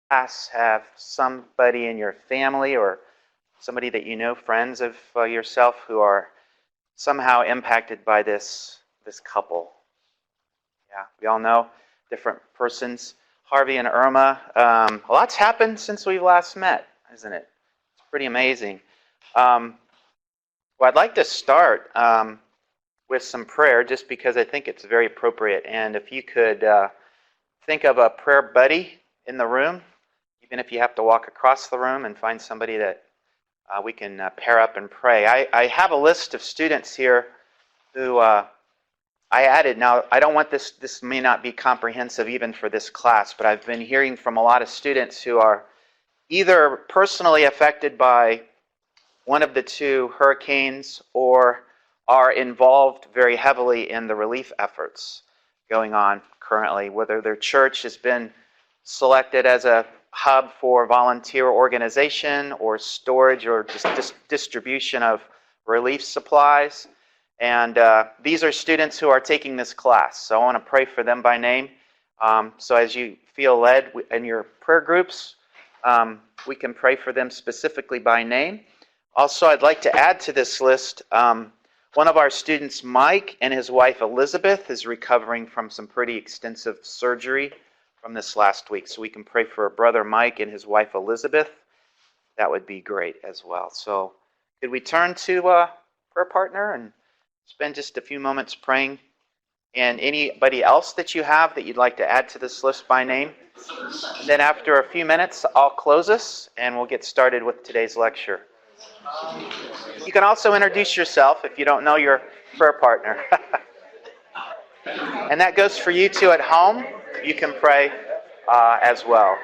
class have somebody in your family or somebody that you know, friends of yourself, who are somehow impacted by this couple? Yeah, we all know different persons. Harvey and Irma. A lot's happened since we last met, isn't it? It's pretty amazing. Well, I'd like to start with some prayer, just because I think it's very appropriate. And if you could think of a prayer buddy in the room, even if you have to walk across the room, and find somebody that we can pair up and pray. I have a list of students here who I added. Now, I don't want this may not be comprehensive even for this class, but I've been hearing from a lot of students who are either personally affected by one of the two hurricanes or are involved very heavily in the relief efforts going on currently, whether their church has been selected as a hub for volunteer organization or storage or just distribution of relief supplies. And these are students who are taking this class, so I want to pray for them by name. So as you feel led in your prayer groups, we can pray for them specifically by name. Also, I'd like to add to this list, one of our students, Mike, and his wife, Elizabeth, is recovering from some pretty extensive surgery from this last week. So we can pray for brother Mike and his wife, Elizabeth. That would be great as well. So could we turn to prayer partner and spend just a few moments praying? And anybody else that you have that you'd like to add to this list by name? And then after a few minutes, I'll close us and we'll get started with today's lecture. You can also introduce yourself if you don't know your prayer partner. And that goes for you too at home. You can pray as well.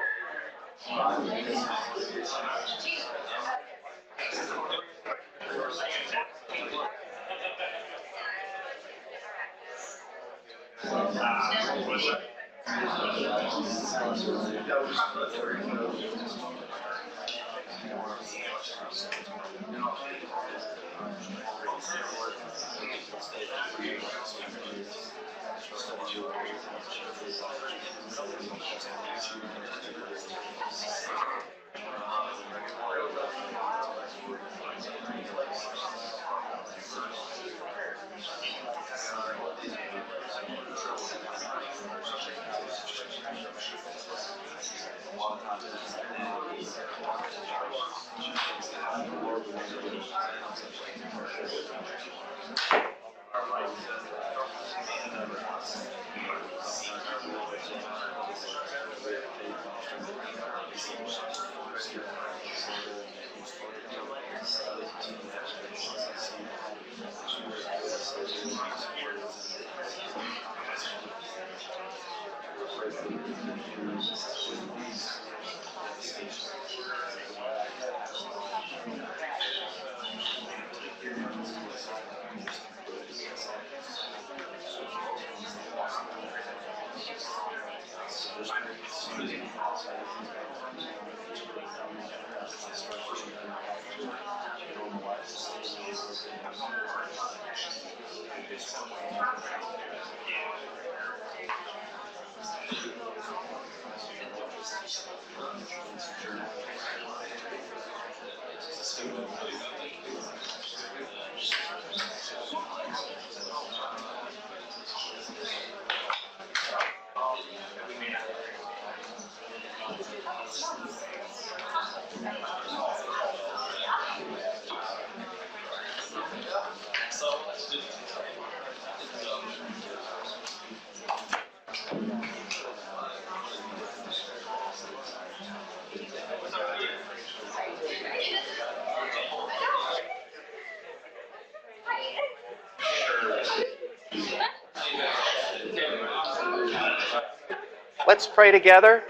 Let's pray together.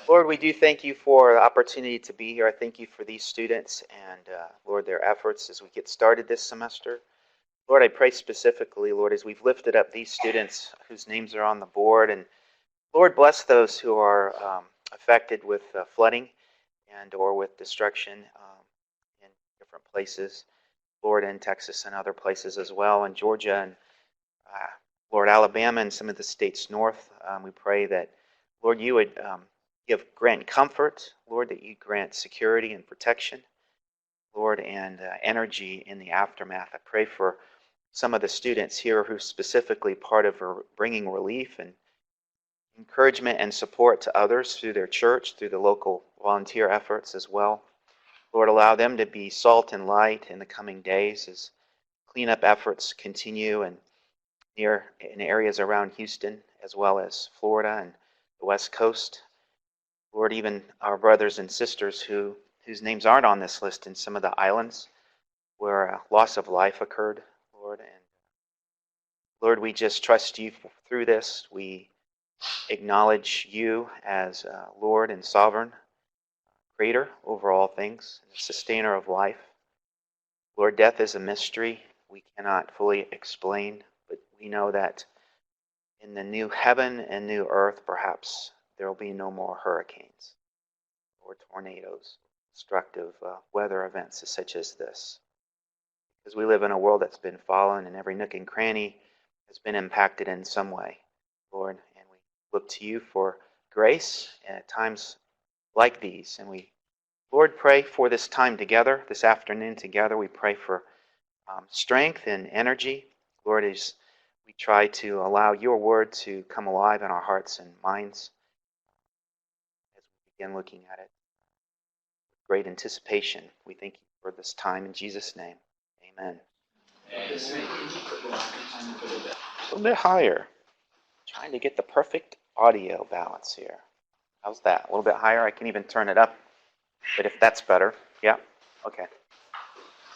Lord, we do thank you for the opportunity to be here. I thank you for these students and, Lord, their efforts as we get started this semester. Lord, I pray specifically, Lord, as we've lifted up these students whose names are on the board. And, Lord, bless those who are affected with flooding and or with destruction in different places. Lord, in Texas and other places as well, in Georgia and, Lord, Alabama and some of the states north. We pray that, Lord, you would grant comfort, Lord, that you grant security and protection, Lord, and energy in the aftermath. I pray for some of the students here who specifically part of bringing relief and encouragement and support to others through their church, through the local volunteer efforts as well. Lord, allow them to be salt and light in the coming days as cleanup efforts continue in areas around Houston as well as Florida and the West Coast. Lord, even our brothers and sisters whose names aren't on this list in some of the islands where a loss of life occurred, Lord. And Lord, we just trust you through this. We acknowledge you as Lord and sovereign, creator over all things, and sustainer of life. Lord, death is a mystery we cannot fully explain, but we know that in the new heaven and new earth, perhaps there will be no more hurricanes or tornadoes, destructive weather events such as this. Because we live in a world that's been fallen, and every nook and cranny has been impacted in some way, Lord. And we look to you for grace at times like these. And we, Lord, pray for this time together, this afternoon together. We pray for strength and energy, Lord, as we try to allow your word to come alive in our hearts and minds as we begin looking at it with great anticipation. We thank you for this time in Jesus' name. Amen. A little bit higher. Trying to get the perfect audio balance here. How's that? A little bit higher? I can even turn it up. But if that's better. Yeah? Okay.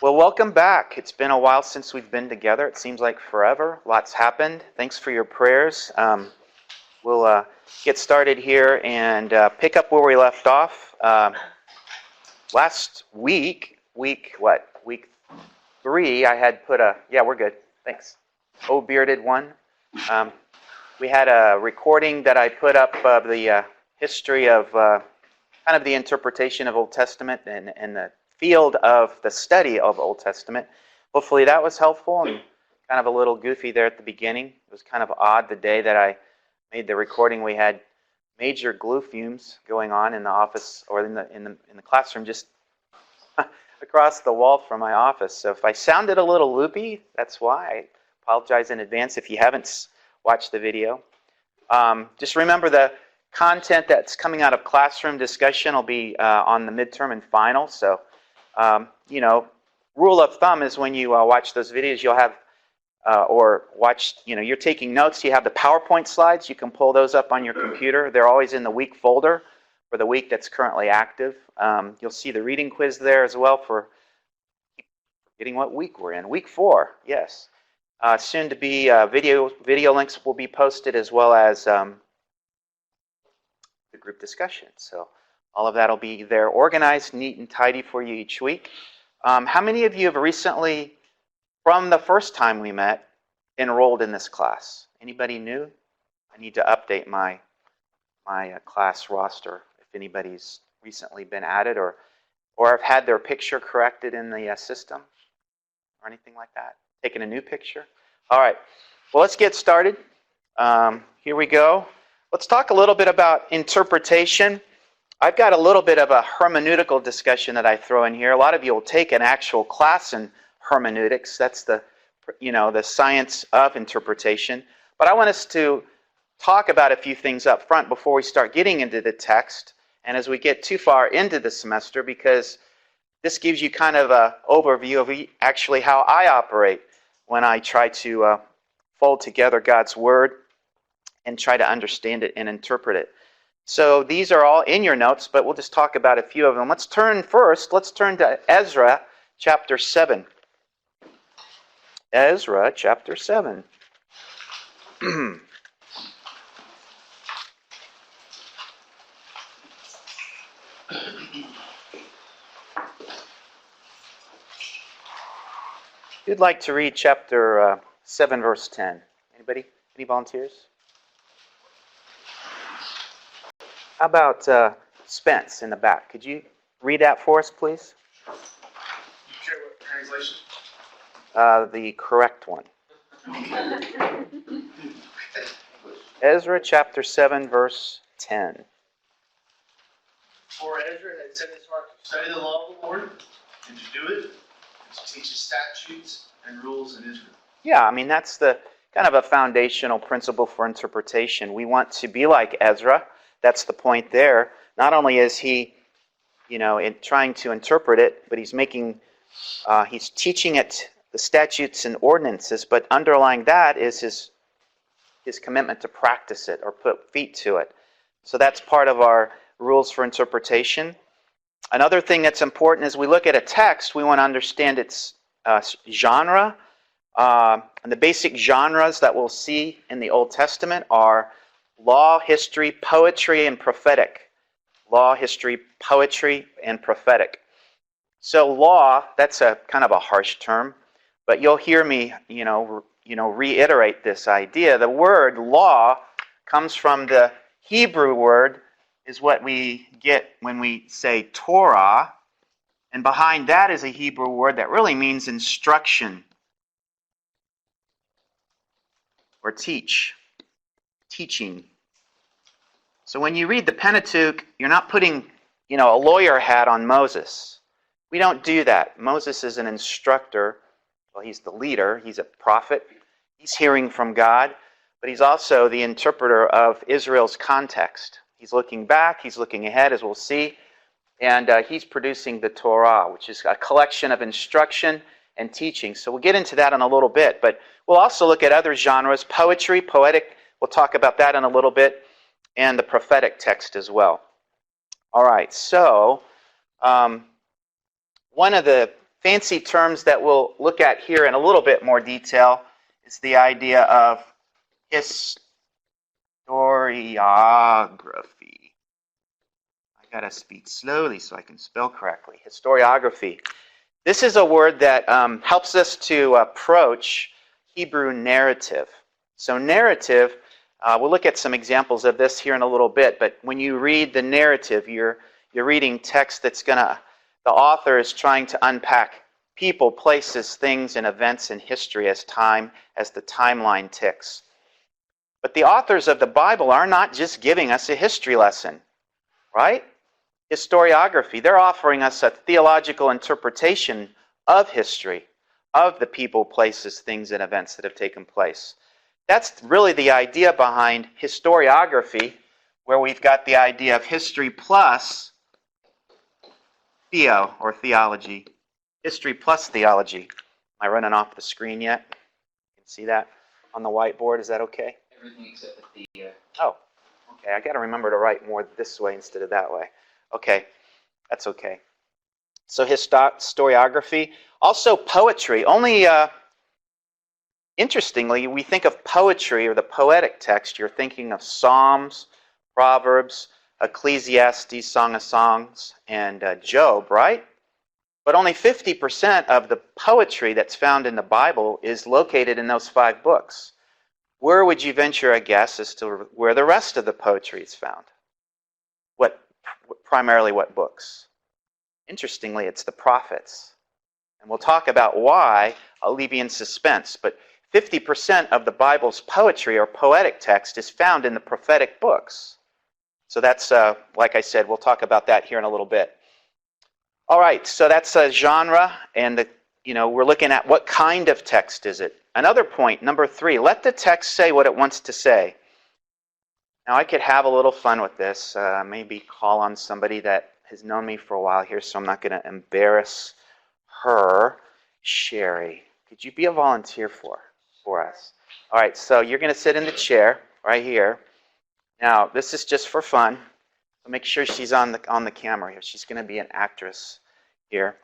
Well, welcome back. It's been a while since we've been together. It seems like forever. Lots happened. Thanks for your prayers. We'll get started here and pick up where we left off. Last week 3, I had put yeah, we're good. Thanks. Oh, bearded one. We had a recording that I put up of the history of kind of the interpretation of Old Testament and the field of the study of Old Testament. Hopefully that was helpful and kind of a little goofy there at the beginning. It was kind of odd the day that I made the recording. We had major glue fumes going on in the office or in the classroom just across the wall from my office. So if I sounded a little loopy, that's why. I apologize in advance if you haven't watched the video. Just remember the content that's coming out of classroom discussion will be on the midterm and final. So, rule of thumb is when you watch those videos, you'll have, you're taking notes, you have the PowerPoint slides. You can pull those up on your computer. They're always in the week folder for the week that's currently active. You'll see the reading quiz there as well for getting what week we're in. Week 4, yes. Soon to be video links will be posted as well as the group discussion. So all of that will be there, organized, neat, and tidy for you each week. How many of you have recently, from the first time we met, enrolled in this class? Anybody new? I need to update my class roster if anybody's recently been added or have had their picture corrected in the system or anything like that. Taking a new picture. All right. Well, let's get started. Here we go. Let's talk a little bit about interpretation. I've got a little bit of a hermeneutical discussion that I throw in here. A lot of you will take an actual class in hermeneutics. That's the science of interpretation. But I want us to talk about a few things up front before we start getting into the text and as we get too far into the semester, because this gives you kind of an overview of actually how I operate when I try to fold together God's Word and try to understand it and interpret it. So these are all in your notes, but we'll just talk about a few of them. Let's turn to Ezra chapter 7. Ezra chapter 7. Who'd like to read chapter 7, verse 10? Anybody? Any volunteers? How about Spence in the back? Could you read that for us, please? Okay, what translation? The correct one. Ezra chapter 7, verse 10. For Ezra had set his heart to study the law of the Lord, and to do it, and to teach his statutes and rules in Israel. Yeah, I mean, that's the kind of a foundational principle for interpretation. We want to be like Ezra. That's the point there. Not only is he, in trying to interpret it, but he's teaching it the statutes and ordinances, but underlying that is his commitment to practice it or put feet to it. So that's part of our rules for interpretation. Another thing that's important is we look at a text, we want to understand its genre. And the basic genres that we'll see in the Old Testament are law, history, poetry, and prophetic. Law, history, poetry, and prophetic. So law, that's a kind of a harsh term, but you'll hear me, reiterate this idea. The word law comes from the Hebrew word, is what we get when we say Torah, and behind that is a Hebrew word that really means instruction or teaching. So when you read the Pentateuch, you're not putting, a lawyer hat on Moses. We don't do that. Moses is an instructor. Well, he's the leader. He's a prophet. He's hearing from God, but he's also the interpreter of Israel's context. He's looking back, he's looking ahead, as we'll see, and he's producing the Torah, which is a collection of instruction and teaching. So we'll get into that in a little bit, but we'll also look at other genres, poetry, poetic, we'll talk about that in a little bit, and the prophetic text as well. All right, so one of the fancy terms that we'll look at here in a little bit more detail is the idea of historiography. I gotta speak slowly so I can spell correctly. Historiography. This is a word that helps us to approach Hebrew narrative. So narrative, we'll look at some examples of this here in a little bit, but when you read the narrative, you're reading text that's the author is trying to unpack people, places, things, and events in history as the timeline ticks. But the authors of the Bible are not just giving us a history lesson, right? Historiography, they're offering us a theological interpretation of history, of the people, places, things, and events that have taken place. That's really the idea behind historiography, where we've got the idea of history plus theo, or theology. History plus theology. Am I running off the screen yet? You can see that on the whiteboard. Is that okay? Everything except the theo. Oh, okay. I got to remember to write more this way instead of that way. Okay, that's okay. So historiography. Also poetry. Only, interestingly, we think of poetry or the poetic text, you're thinking of Psalms, Proverbs, Ecclesiastes, Song of Songs, and Job, right? But only 50% of the poetry that's found in the Bible is located in those 5 books. Where would you venture a guess as to where the rest of the poetry is found? Primarily what books? Interestingly, it's the prophets. And we'll talk about why. I'll leave you in suspense. But 50% of the Bible's poetry or poetic text is found in the prophetic books. So that's, like I said, we'll talk about that here in a little bit. All right, so that's a genre, and we're looking at what kind of text is it. Another point, number 3, let the text say what it wants to say. Now, I could have a little fun with this, maybe call on somebody that has known me for a while here, so I'm not going to embarrass her. Sherry, could you be a volunteer for us? All right, so you're going to sit in the chair right here. Now, this is just for fun. So make sure she's on the camera here. She's going to be an actress here.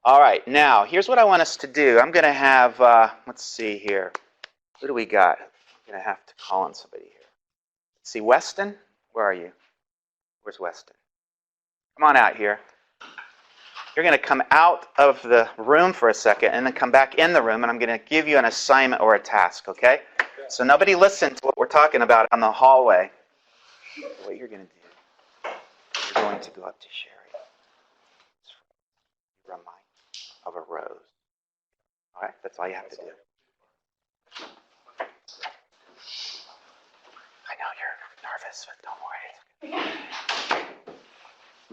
All right, now, here's what I want us to do. I'm going to have, let's see here. Who do we got? I'm going to have to call on somebody here. Let's see, Weston? Where are you? Where's Weston? Come on out here. You're going to come out of the room for a second and then come back in the room, and I'm going to give you an assignment or a task, okay? So nobody listen to what we're talking about on the hallway. What you're going to do, you're going to go up to Sherry. Remind of a rose. All right, that's all you have to do. I know you're nervous, but don't worry.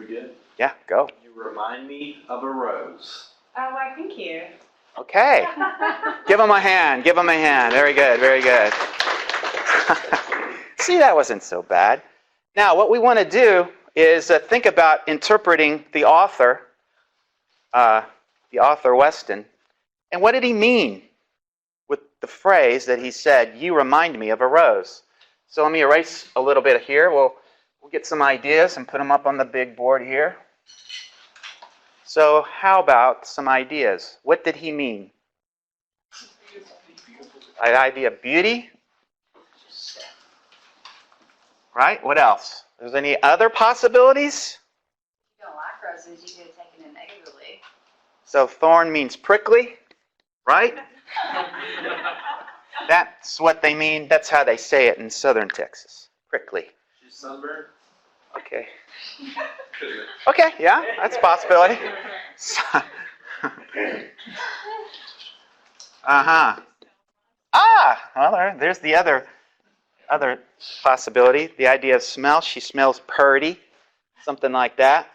We good? Yeah, go. You remind me of a rose. Oh, why, thank you. Okay. Give him a hand. Give him a hand. Very good. Very good. See, that wasn't so bad. Now, what we want to do is think about interpreting the author Weston, and what did he mean with the phrase that he said, "You remind me of a rose"? So let me erase a little bit here. We'll get some ideas and put them up on the big board here. So how about some ideas? What did he mean? The idea of beauty? Right? What else? There's any other possibilities? If you don't like roses, you could have taken it negatively. So thorn means prickly, right? That's what they mean. That's how they say it in southern Texas. Prickly. She's sunburned? Okay. Okay, yeah, that's a possibility. Well, there's the other possibility. The idea of smell. She smells purty, something like that.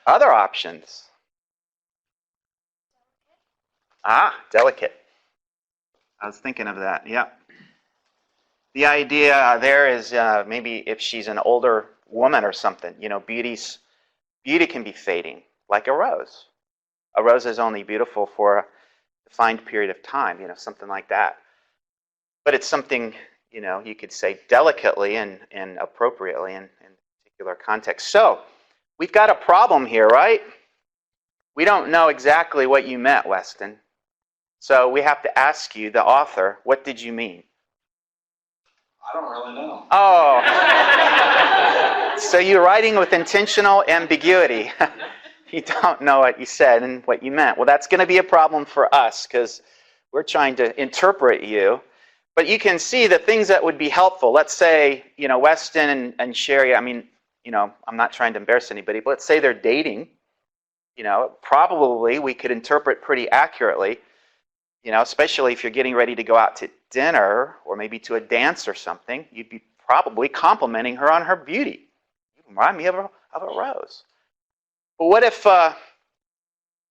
Other options. Delicate. I was thinking of that. Yeah. The idea there is maybe if she's an older woman or something, beauty can be fading, like a rose. A rose is only beautiful for a defined period of time, something like that. But it's something, you could say delicately and appropriately in particular context. So, we've got a problem here, right? We don't know exactly what you meant, Weston. So we have to ask you, the author, what did you mean? I don't really know. Oh. So you're writing with intentional ambiguity. You don't know what you said and what you meant. Well, that's going to be a problem for us because we're trying to interpret you. But you can see the things that would be helpful. Let's say, Weston and Sherry, I'm not trying to embarrass anybody, but let's say they're dating. Probably we could interpret pretty accurately, especially if you're getting ready to go out to dinner or maybe to a dance or something, you'd be probably complimenting her on her beauty. You remind me of a rose. But what if,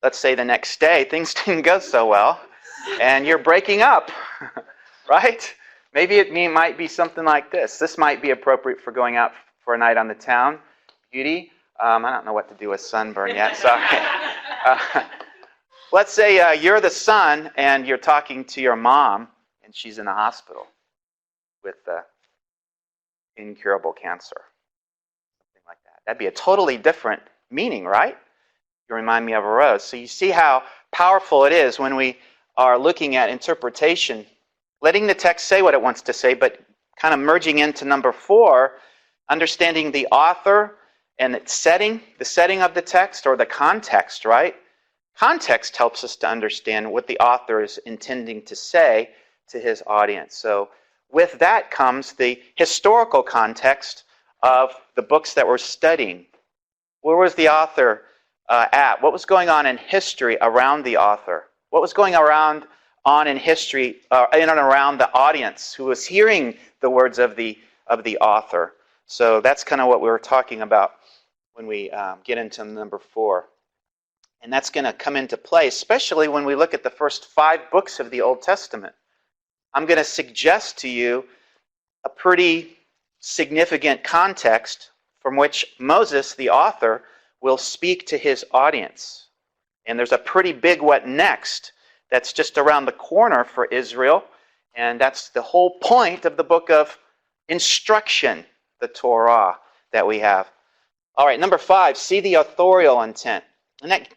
let's say the next day, things didn't go so well and you're breaking up, right? Maybe it might be something like this. This might be appropriate for going out for a night on the town. Beauty. I don't know what to do with sunburn yet. Sorry. Let's say you're the son and you're talking to your mom and she's in the hospital with incurable cancer. Something like that. That'd be a totally different meaning, right? You remind me of a rose. So you see how powerful it is when we are looking at interpretation, letting the text say what it wants to say, but kind of merging into number 4, understanding the author and its setting, the setting of the text or the context, right? Context helps us to understand what the author is intending to say to his audience. So with that comes the historical context of the books that we're studying. Where was the author at? What was going on in history around the author? What was going on in history in and around the audience who was hearing the words of the author? So that's kind of what we were talking about when we get into number 4. And that's going to come into play, especially when we look at the first 5 books of the Old Testament. I'm going to suggest to you a pretty significant context from which Moses, the author, will speak to his audience. And there's a pretty big what next that's just around the corner for Israel. And that's the whole point of the book of instruction, the Torah that we have. All right, number 5, see the authorial intent. And that,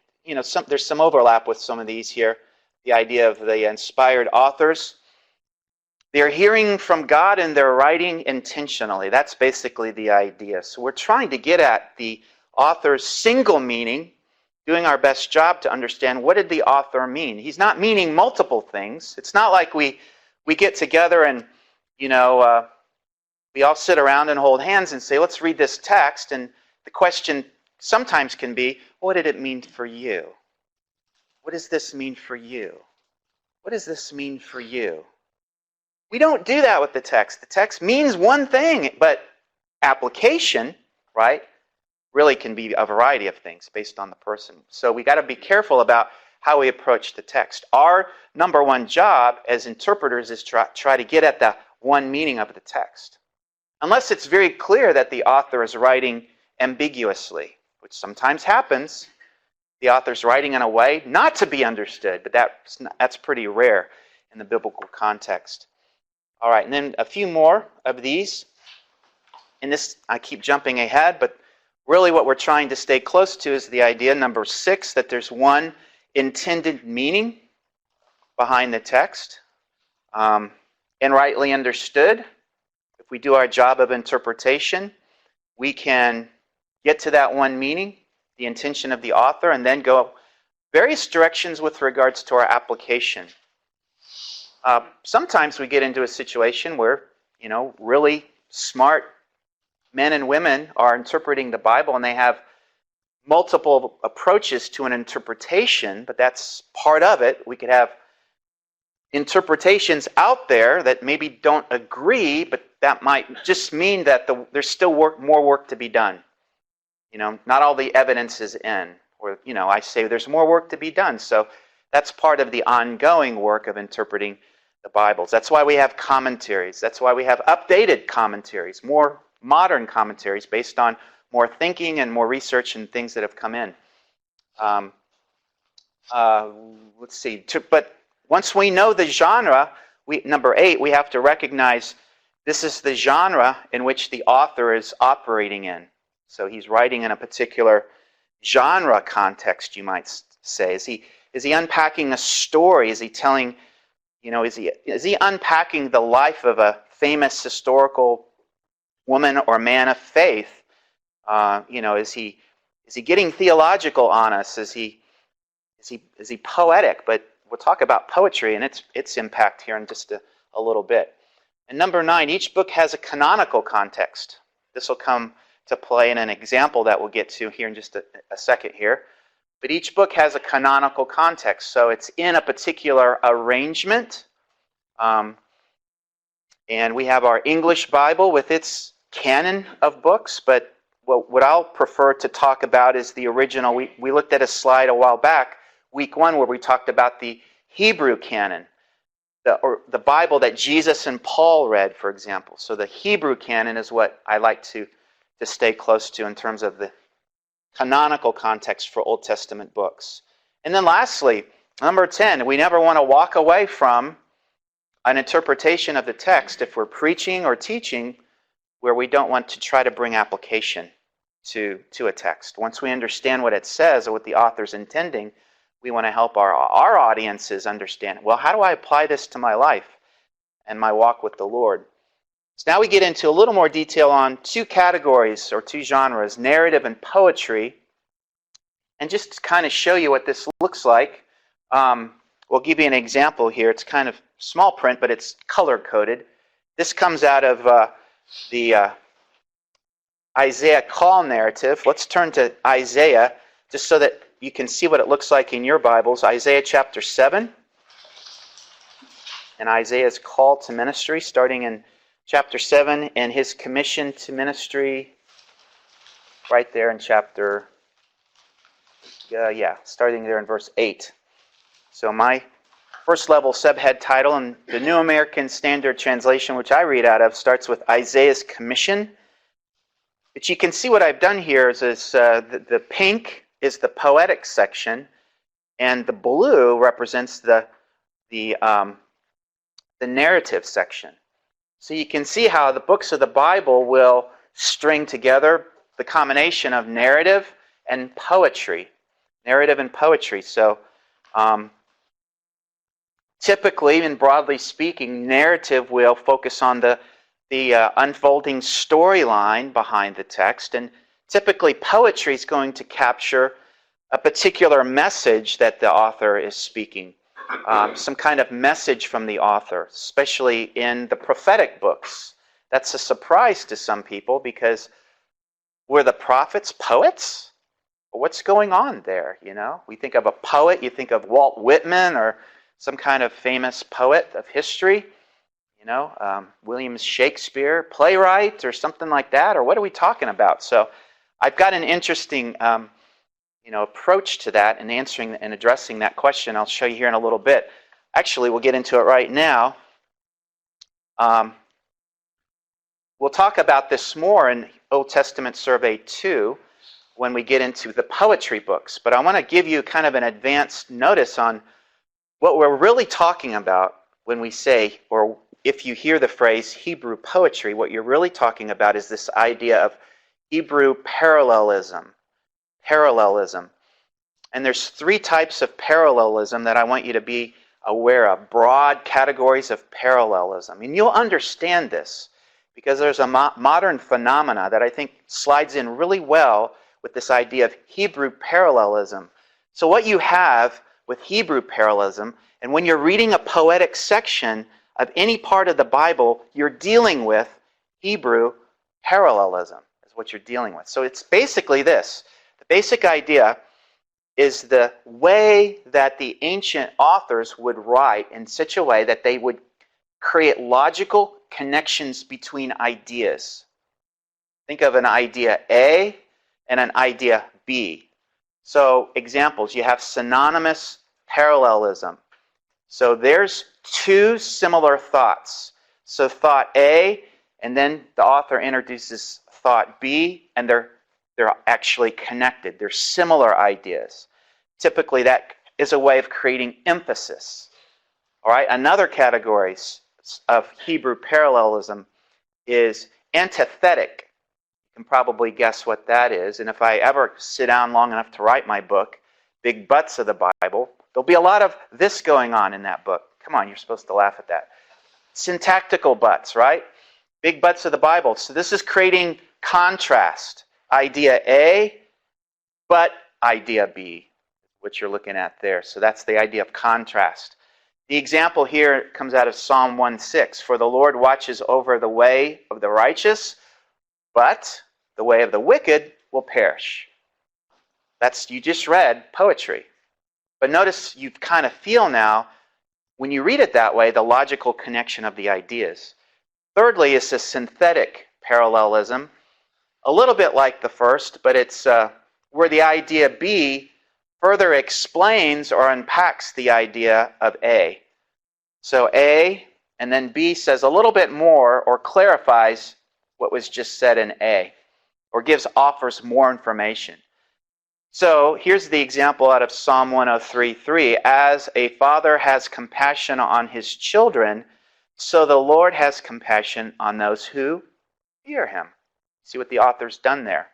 there's some overlap with some of these here. The idea of the inspired authors. They're hearing from God and they're writing intentionally. That's basically the idea. So we're trying to get at the author's single meaning, doing our best job to understand what did the author mean. He's not meaning multiple things. It's not like we get together and, we all sit around and hold hands and say, let's read this text. And the question sometimes can be, what did it mean for you? What does this mean for you? What does this mean for you? We don't do that with the text. The text means one thing, but application, right, really can be a variety of things based on the person. So we got to be careful about how we approach the text. Our number one job as interpreters is try to get at the one meaning of the text. Unless it's very clear that the author is writing ambiguously, which sometimes happens. The author's writing in a way not to be understood, but that's pretty rare in the biblical context. All right, and then a few more of these. And this, I keep jumping ahead, but really what we're trying to stay close to is the idea, number 6, that there's one intended meaning behind the text. And rightly understood, if we do our job of interpretation, we can get to that one meaning, the intention of the author, and then go various directions with regards to our application. Sometimes we get into a situation where, really smart men and women are interpreting the Bible and they have multiple approaches to an interpretation, but that's part of it. We could have interpretations out there that maybe don't agree, but that might just mean that there's still more work to be done. Not all the evidence is in. Or, I say there's more work to be done. So that's part of the ongoing work of interpreting the Bibles. That's why we have commentaries. That's why we have updated commentaries, more modern commentaries based on more thinking and more research and things that have come in. Let's see. But once we know the genre, number 8, we have to recognize this is the genre in which the author is operating in. So he's writing in a particular genre context, you might say. Is he unpacking a story? Is he telling, is he unpacking the life of a famous historical woman or man of faith? Is he getting theological on us? Is he poetic? But we'll talk about poetry and its impact here in just a little bit. And number 9, each book has a canonical context. This will come to play in an example that we'll get to here in just a second here. But each book has a canonical context, so it's in a particular arrangement. And we have our English Bible with its canon of books, but what I'll prefer to talk about is the original. We looked at a slide a while back, week 1, where we talked about the Hebrew canon, the Bible that Jesus and Paul read, for example. So the Hebrew canon is what I like to stay close to in terms of the canonical context for Old Testament books. And then lastly, number 10, we never want to walk away from an interpretation of the text if we're preaching or teaching where we don't want to try to bring application to a text. Once we understand what it says or what the author's intending, we want to help our audiences understand, well, how do I apply this to my life and my walk with the Lord? So now we get into a little more detail on 2 categories or 2 genres, narrative and poetry. And just to kind of show you what this looks like, we'll give you an example here. It's kind of small print, but it's color-coded. This comes out of the Isaiah call narrative. Let's turn to Isaiah just so that you can see what it looks like in your Bibles. Isaiah chapter 7 and Isaiah's call to ministry, starting in chapter 7, and his commission to ministry right there in chapter, starting there in verse 8. So my first level subhead title in the New American Standard Translation, which I read out of, starts with Isaiah's commission. But you can see what I've done here is the pink is the poetic section, and the blue represents the narrative section. So you can see how the books of the Bible will string together the combination of narrative and poetry. Narrative and poetry. So typically, and broadly speaking, narrative will focus on the unfolding storyline behind the text, and typically poetry is going to capture a particular message that the author is speaking. Some kind of message from the author, especially in the prophetic books. That's a surprise to some people because were the prophets poets? What's going on there, We think of a poet, you think of Walt Whitman or some kind of famous poet of history, William Shakespeare, playwright or something like that, or what are we talking about? So I've got an interesting approach to that and answering and addressing that question. I'll show you here in a little bit. Actually, we'll get into it right now. We'll talk about this more in Old Testament Survey 2 when we get into the poetry books. But I want to give you kind of an advanced notice on what we're really talking about when we say, or if you hear the phrase Hebrew poetry, what you're really talking about is this idea of Hebrew parallelism. Parallelism. And there's 3 types of parallelism that I want you to be aware of. Broad categories of parallelism. And you'll understand this because there's a modern phenomena that I think slides in really well with this idea of Hebrew parallelism. So what you have with Hebrew parallelism, and when you're reading a poetic section of any part of the Bible, you're dealing with Hebrew parallelism, is what you're dealing with. So it's basically this. The basic idea is the way that the ancient authors would write in such a way that they would create logical connections between ideas. Think of an idea A and an idea B. So examples, you have synonymous parallelism. So there's 2 similar thoughts. So thought A, and then the author introduces thought B, and they're actually connected. They're similar ideas. Typically, that is a way of creating emphasis. All right, another category of Hebrew parallelism is antithetic. You can probably guess what that is. And if I ever sit down long enough to write my book, Big Butts of the Bible, there'll be a lot of this going on in that book. Come on, you're supposed to laugh at that. Syntactical butts, right? Big Butts of the Bible. So this is creating contrast. Idea A, but idea B, which you're looking at there. So that's the idea of contrast. The example here comes out of Psalm 1:6. For the Lord watches over the way of the righteous, but the way of the wicked will perish. You just read poetry. But notice you kind of feel now, when you read it that way, the logical connection of the ideas. Thirdly is the synthetic parallelism. A little bit like the first, but it's where the idea B further explains or unpacks the idea of A. So A and then B says a little bit more or clarifies what was just said in A, or offers more information. So here's the example out of Psalm 103:3. As a father has compassion on his children, so the Lord has compassion on those who fear him. See what the author's done there.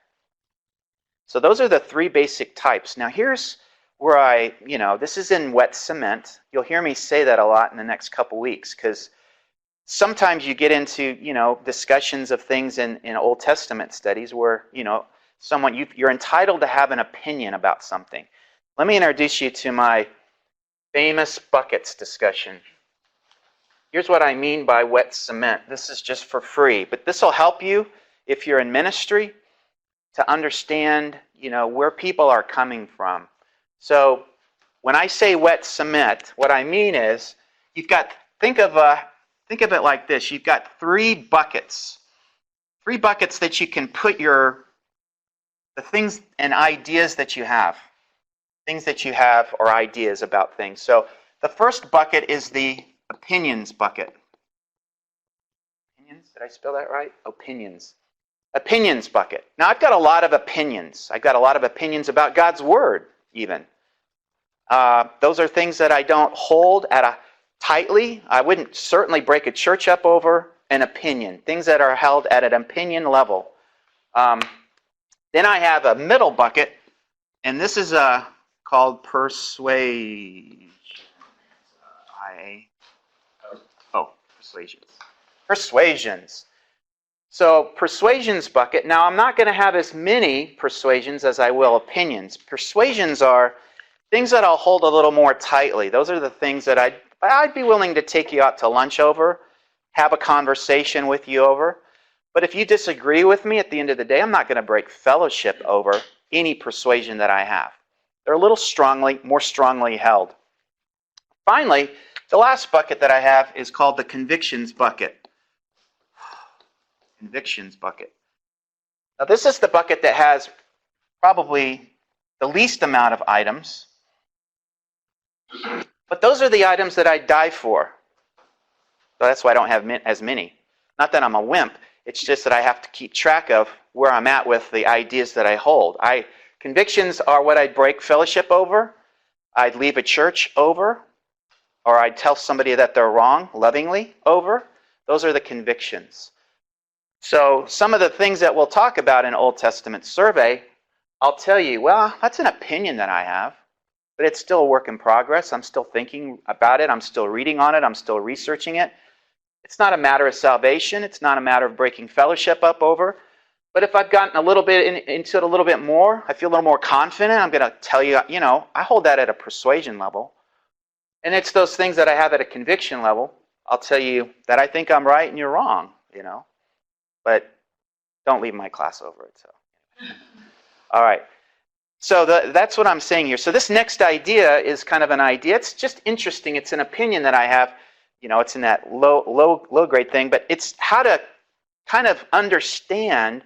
So those are the 3 basic types. Now here's where this is in wet cement. You'll hear me say that a lot in the next couple weeks because sometimes you get into, discussions of things in Old Testament studies where, you're entitled to have an opinion about something. Let me introduce you to my famous buckets discussion. Here's what I mean by wet cement. This is just for free, but this will help you if you're in ministry to understand, where people are coming from. So when I say wet cement, what I mean is think of it like this. You've got 3 buckets. 3 buckets that you can put the things and ideas that you have. Things that you have or ideas about things. So the first bucket is the opinions bucket. Opinions? Did I spell that right? Opinions. Opinions bucket. Now I've got a lot of opinions. I've got a lot of opinions about God's Word, even. Those are things that I don't hold tightly. I wouldn't certainly break a church up over an opinion. Things that are held at an opinion level. Then I have a middle bucket, and this is called persuasion. Persuasions. Persuasions. So persuasions bucket. Now I'm not going to have as many persuasions as I will opinions. Persuasions are things that I'll hold a little more tightly. Those are the things that I'd be willing to take you out to lunch over, have a conversation with you over. But if you disagree with me at the end of the day, I'm not going to break fellowship over any persuasion that I have. They're a little more strongly held. Finally, the last bucket that I have is called the convictions bucket. Convictions bucket. Now this is the bucket that has probably the least amount of items, but those are the items that I die for. So that's why I don't have as many. Not that I'm a wimp, it's just that I have to keep track of where I'm at with the ideas that I hold. Convictions are what I'd break fellowship over, I'd leave a church over, or I'd tell somebody that they're wrong lovingly over. Those are the convictions. So some of the things that we'll talk about in Old Testament survey, I'll tell you, well, that's an opinion that I have, but it's still a work in progress. I'm still thinking about it. I'm still reading on it. I'm still researching it. It's not a matter of salvation. It's not a matter of breaking fellowship up over. But if I've gotten a little bit into it a little bit more, I feel a little more confident, I'm going to tell you, I hold that at a persuasion level. And it's those things that I have at a conviction level. I'll tell you that I think I'm right and you're wrong, But don't leave my class over it. So, all right. So that's what I'm saying here. So this next idea is kind of an idea. It's just interesting. It's an opinion that I have. It's in that low grade thing. But it's how to kind of understand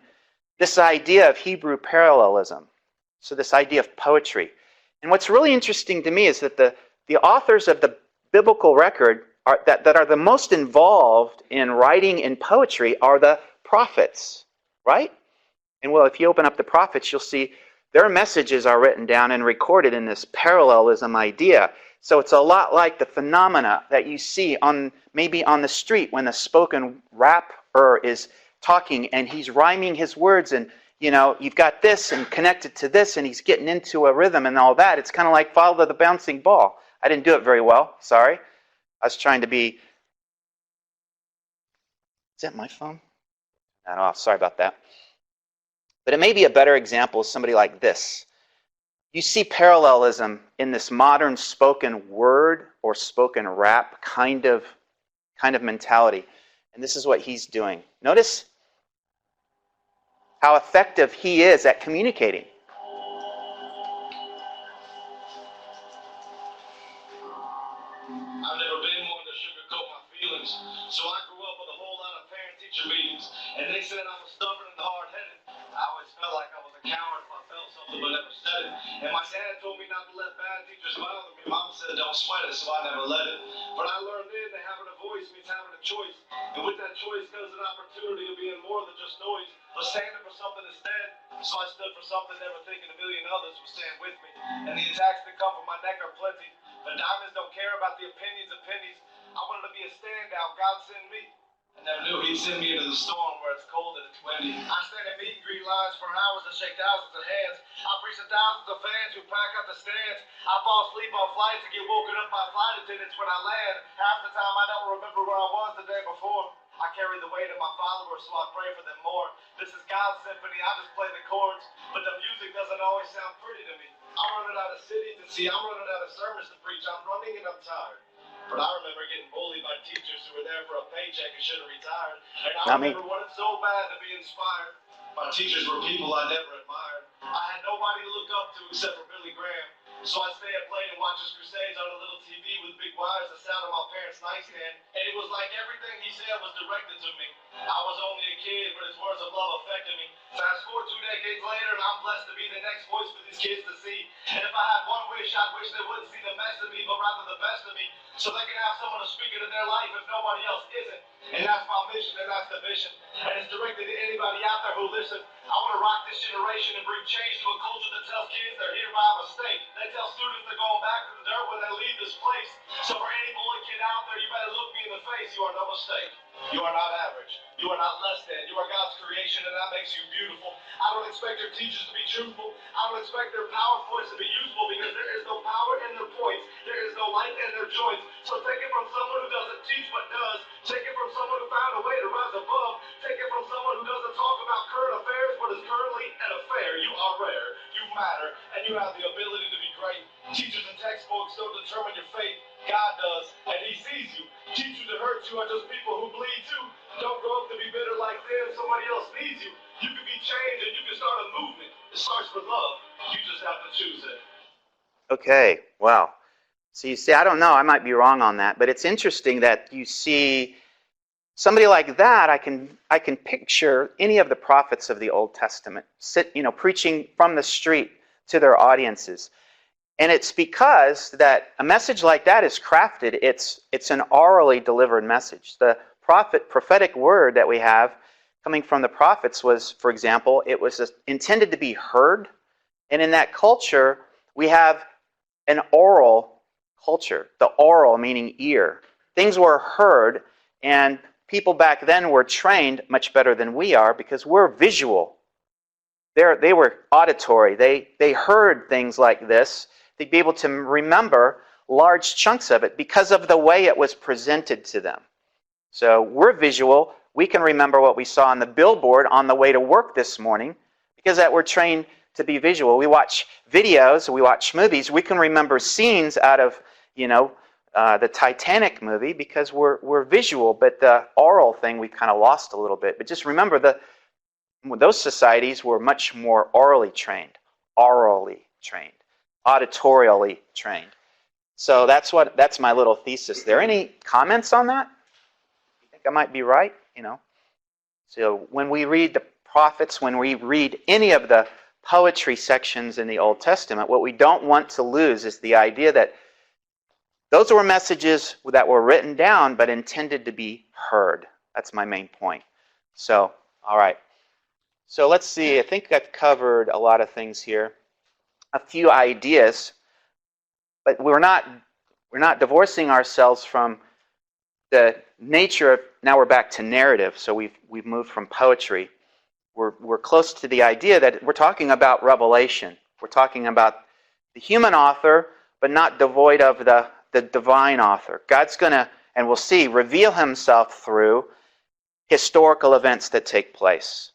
this idea of Hebrew parallelism. So this idea of poetry. And what's really interesting to me is that the authors of the biblical record that are the most involved in writing in poetry are the prophets, right? And well, if you open up the prophets, you'll see their messages are written down and recorded in this parallelism idea. So it's a lot like the phenomena that you see maybe on the street when the spoken rapper is talking and he's rhyming his words and you've got this and connected to this and he's getting into a rhythm and all that. It's kind of like follow the bouncing ball. I didn't do it very well. Sorry. I was trying to be... Is that my phone? Oh, sorry about that. But it may be a better example of somebody like this. You see parallelism in this modern spoken word or spoken rap kind of mentality. And this is what he's doing. Notice how effective he is at communicating. I've never been one to sugarcoat my feelings, so I grew up with a whole lot of parent-teacher meetings, and they said I was stubborn and hard-headed. I always felt like I was a coward if I felt something but never said it. And my dad told me not to let bad teachers bother me. Mom said don't sweat it, so I never let it. But I learned then that having a voice means having a choice, and with that choice comes an opportunity to be in more than just noise, but standing for something instead. So I stood for something, never thinking a million others would stand with me. And the attacks that come from my neck are plenty. But diamonds don't care about the opinions of pennies. I wanted to be a standout. God send me. I never knew he'd send me into the storm where it's cold and it's windy. I stand in meet and greet lines for hours and shake thousands of hands. I preach to thousands of fans who pack up the stands. I fall asleep on flights and get woken up by flight attendants when I land. Half the time I don't remember where I was the day before. I carry the weight of my followers, so I pray for them more. This is God's symphony, I just play the chords, but the music doesn't always sound pretty to me. I'm running out of cities to see, I'm running out of sermons to preach, I'm running and I'm tired. But I remember getting bullied by teachers who were there for a paycheck and should have retired. And I remember what it's so bad to be inspired. My teachers were people I never admired. I had nobody to look up to except for Billy Graham. So I stay up late and watch his crusades on a little TV with big wires that sound on my parents' nightstand. And it was like everything he said was directed to me. I was only a kid, but his words of love affected me. Fast forward 2 decades later, and I'm blessed to be the next voice for these kids to see. And if I had one wish, I wish they wouldn't see the mess of me, but rather the best of me. So they can have someone to speak into their life if nobody else isn't. And that's my mission, and that's the vision. And it's directed to anybody out there who listens. I want to rock this generation and bring change to a culture that tells kids they're here by mistake. They tell students they're going back to the dirt when they leave this place. So for any boy kid out there, you better look me in the face. You are no mistake. You are not average. You are not less than. You are God's creation, and that makes you beautiful. I don't expect your teachers to be truthful. I don't expect their PowerPoints to be useful because there is no power in their points. There is no light in their joints. So take it from someone who doesn't teach but does. Take it from someone who found a way to rise above. Take it from someone who doesn't talk about current affairs but is currently an affair. You are rare. You matter. And you have the ability to be great. Teachers and textbooks don't determine your fate. God does, and he sees you. Teachers that hurt you are just people who bleed too. Don't grow up to be bitter like them. Somebody else needs you. You can be changed and you can start a movement. It starts with love. You just have to choose it. Okay, wow. So you see, I don't know, I might be wrong on that, but it's interesting that you see somebody like that, I can picture any of the prophets of the Old Testament preaching from the street to their audiences. And it's because that a message like that is crafted. It's an orally delivered message. The prophetic word that we have coming from the prophets was, for example, it was intended to be heard. And in that culture, we have an oral culture. The oral meaning ear. Things were heard, and people back then were trained much better than we are because we're visual. They were auditory. They heard things like this. They'd be able to remember large chunks of it because of the way it was presented to them. So we're visual. We can remember what we saw on the billboard on the way to work this morning because that we're trained to be visual. We watch videos, we watch movies. We can remember scenes out of, the Titanic movie because we're visual, but the oral thing we've kind of lost a little bit. But just remember those societies were much more orally trained, auditorially trained. So that's my little thesis there. Any comments on that? You think I might be right? So when we read the prophets, when we read any of the poetry sections in the Old Testament, what we don't want to lose is the idea that those were messages that were written down but intended to be heard. That's my main point. So, all right. So let's see. I think I've covered a lot of things here. A few ideas, but we're not divorcing ourselves from the nature of. Now we're back to narrative. So we've moved from poetry. We're close to the idea that we're talking about revelation. We're talking about the human author, but not devoid of the divine author. God's going to, and we'll see, reveal himself through historical events that take place.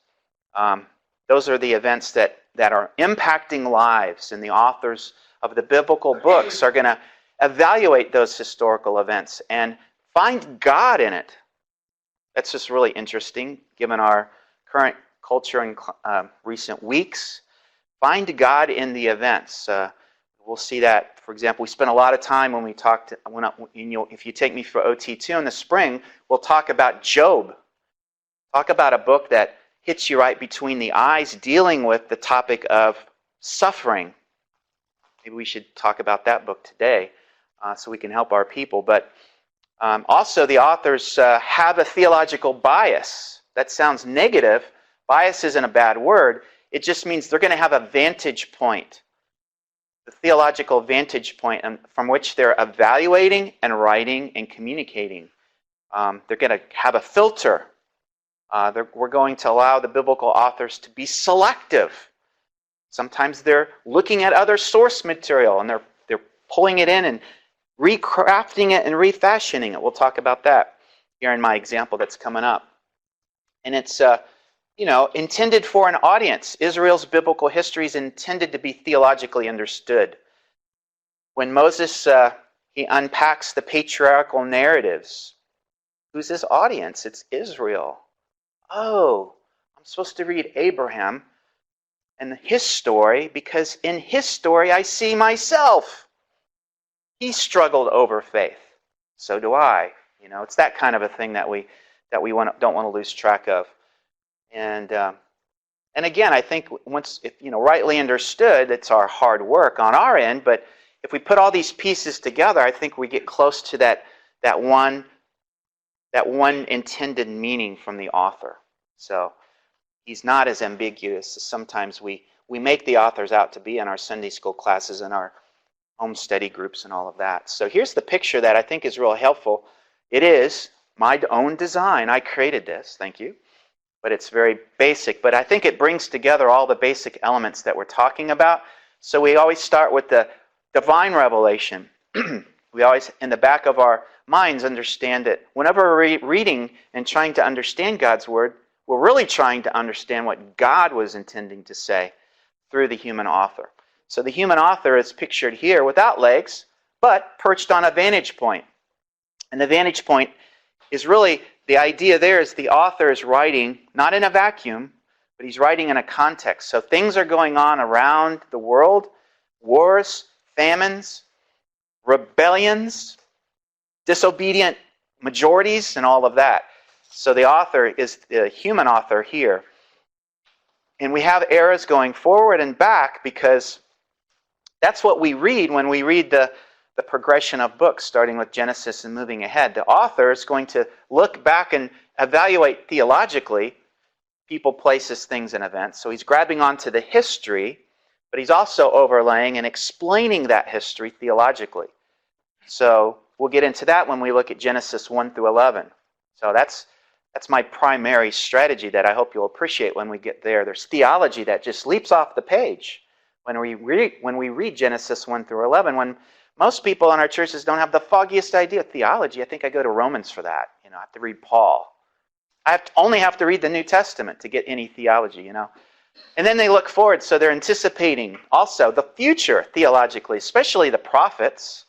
Those are the events that are impacting lives, and the authors of the biblical books are going to evaluate those historical events and find God in it. That's just really interesting, given our current culture in recent weeks. Find God in the events. We'll see that, for example, we spent a lot of time when we talked, if you take me for OT2 in the spring, we'll talk about Job. Talk about a book that hits you right between the eyes, dealing with the topic of suffering. Maybe we should talk about that book today so we can help our people. But also the authors have a theological bias. That sounds negative. Bias isn't a bad word. It just means they're going to have a vantage point. The theological vantage point from which they're evaluating and writing and communicating. They're going to have a filter. We're going to allow the biblical authors to be selective. Sometimes they're looking at other source material and they're pulling it in and recrafting it and refashioning it. We'll talk about that here in my example that's coming up. And it's intended for an audience. Israel's biblical history is intended to be theologically understood. When Moses he unpacks the patriarchal narratives, who's his audience? It's Israel. Oh, I'm supposed to read Abraham and his story because in his story I see myself. He struggled over faith. So do I. It's that kind of a thing that we don't want to lose track of. And again, I think if rightly understood, it's our hard work on our end. But if we put all these pieces together, I think we get close to that one intended meaning from the author. So he's not as ambiguous as sometimes we make the authors out to be in our Sunday school classes and our home study groups and all of that. So here's the picture that I think is real helpful. It is my own design. I created this. Thank you. But it's very basic. But I think it brings together all the basic elements that we're talking about. So we always start with the divine revelation. We always, in the back of our minds, understand that whenever we're reading and trying to understand God's Word, we're really trying to understand what God was intending to say through the human author. So the human author is pictured here without legs, but perched on a vantage point. And the vantage point is really, the idea there is the author is writing, not in a vacuum, but he's writing in a context. So things are going on around the world, wars, famines, rebellions, disobedient majorities, and all of that. So the author is the human author here. And we have eras going forward and back because that's what we read when we read the progression of books, starting with Genesis and moving ahead. The author is going to look back and evaluate theologically people, places, things, and events. So he's grabbing onto the history, but he's also overlaying and explaining that history theologically. So we'll get into that when we look at Genesis 1 through 11. So that's my primary strategy that I hope you'll appreciate when we get there. There's theology that just leaps off the page when we read Genesis 1 through 11, when most people in our churches don't have the foggiest idea of theology. I think I go to Romans for that. I have to read Paul. I only have to read the New Testament to get any theology, And then they look forward, so they're anticipating also the future theologically, especially the prophets.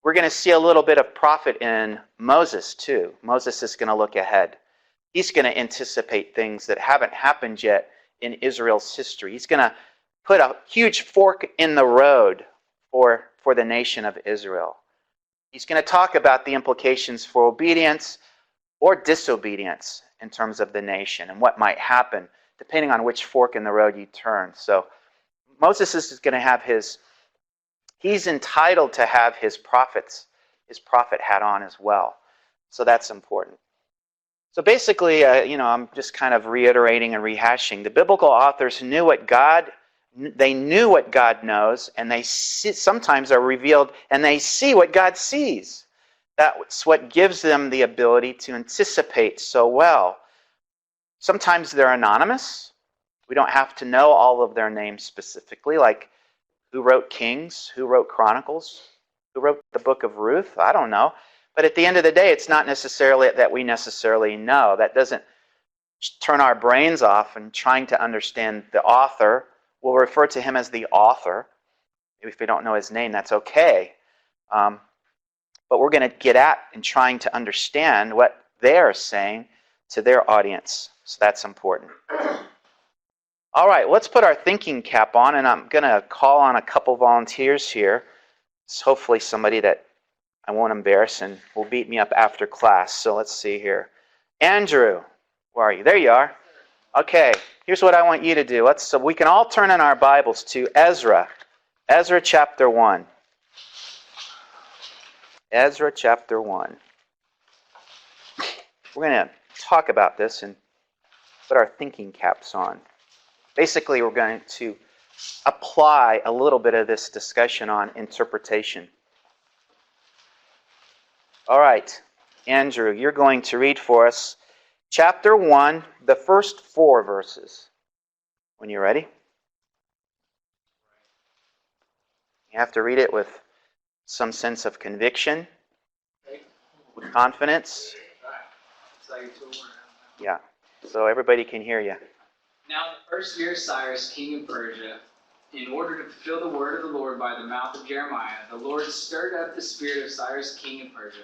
We're going to see a little bit of prophet in Moses too. Moses is going to look ahead. He's going to anticipate things that haven't happened yet in Israel's history. He's going to put a huge fork in the road for the nation of Israel. He's going to talk about the implications for obedience or disobedience in terms of the nation and what might happen depending on which fork in the road you turn. So Moses is going to have he's entitled to have his prophet hat on as well. So that's important. So basically, I'm just kind of reiterating and rehashing. The biblical authors knew what God knows, and they sometimes are revealed, and they see what God sees. That's what gives them the ability to anticipate so well. Sometimes they're anonymous. We don't have to know all of their names specifically, like who wrote Kings, who wrote Chronicles, who wrote the book of Ruth. I don't know. But at the end of the day, it's not necessarily that we necessarily know. That doesn't turn our brains off and trying to understand the author. We'll refer to him as the author. If we don't know his name, that's okay. But we're going to get at and trying to understand what they're saying to their audience. So that's important. All right, let's put our thinking cap on, and I'm going to call on a couple volunteers here. It's hopefully somebody that I won't embarrass and will beat me up after class. So let's see here. Andrew, where are you? There you are. Okay, here's what I want you to do. So we can all turn in our Bibles to Ezra. Ezra chapter 1. Ezra chapter 1. We're going to talk about this and put our thinking caps on. Basically, we're going to apply a little bit of this discussion on interpretation. All right, Andrew, you're going to read for us chapter 1, the first 4 verses. When you're ready. You have to read it with some sense of conviction, with confidence. Yeah, so everybody can hear you. Now in the first year of Cyrus, king of Persia, in order to fulfill the word of the Lord by the mouth of Jeremiah, the Lord stirred up the spirit of Cyrus, king of Persia,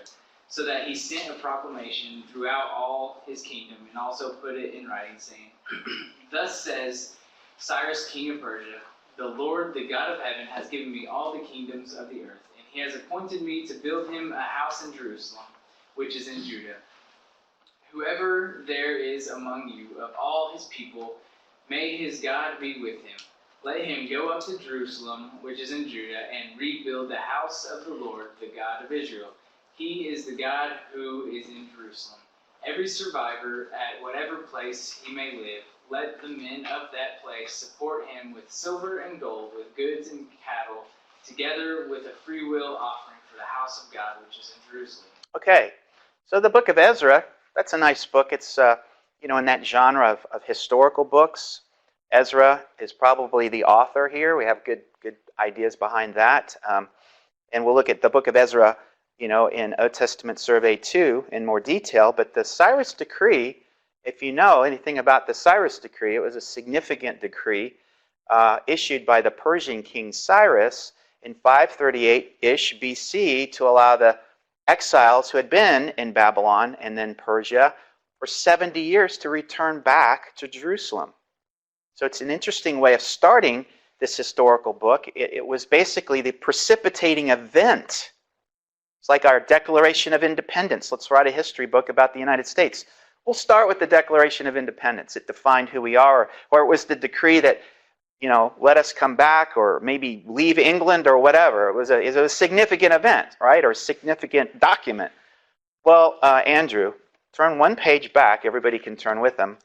so that he sent a proclamation throughout all his kingdom, and also put it in writing, saying, Thus says Cyrus, king of Persia, the Lord, the God of heaven, has given me all the kingdoms of the earth, and he has appointed me to build him a house in Jerusalem, which is in Judah. Whoever there is among you of all his people, may his God be with him. Let him go up to Jerusalem, which is in Judah, and rebuild the house of the Lord, the God of Israel. He is the God who is in Jerusalem. Every survivor, at whatever place he may live, let the men of that place support him with silver and gold, with goods and cattle, together with a freewill offering for the house of God, which is in Jerusalem. Okay, so the book of Ezra, that's a nice book. It's in that genre of historical books. Ezra is probably the author here. We have good ideas behind that. And we'll look at the book of Ezra, in Old Testament Survey 2 in more detail. But the Cyrus decree, if you know anything about the Cyrus decree, it was a significant decree issued by the Persian king Cyrus in 538-ish BC to allow the exiles who had been in Babylon and then Persia for 70 years to return back to Jerusalem. So it's an interesting way of starting this historical book. It was basically the precipitating event. It's like our Declaration of Independence. Let's write a history book about the United States. We'll start with the Declaration of Independence. It defined who we are, or it was the decree that, let us come back or maybe leave England or whatever. It was a significant event, right, or a significant document. Well, Andrew, turn one page back. Everybody can turn with them.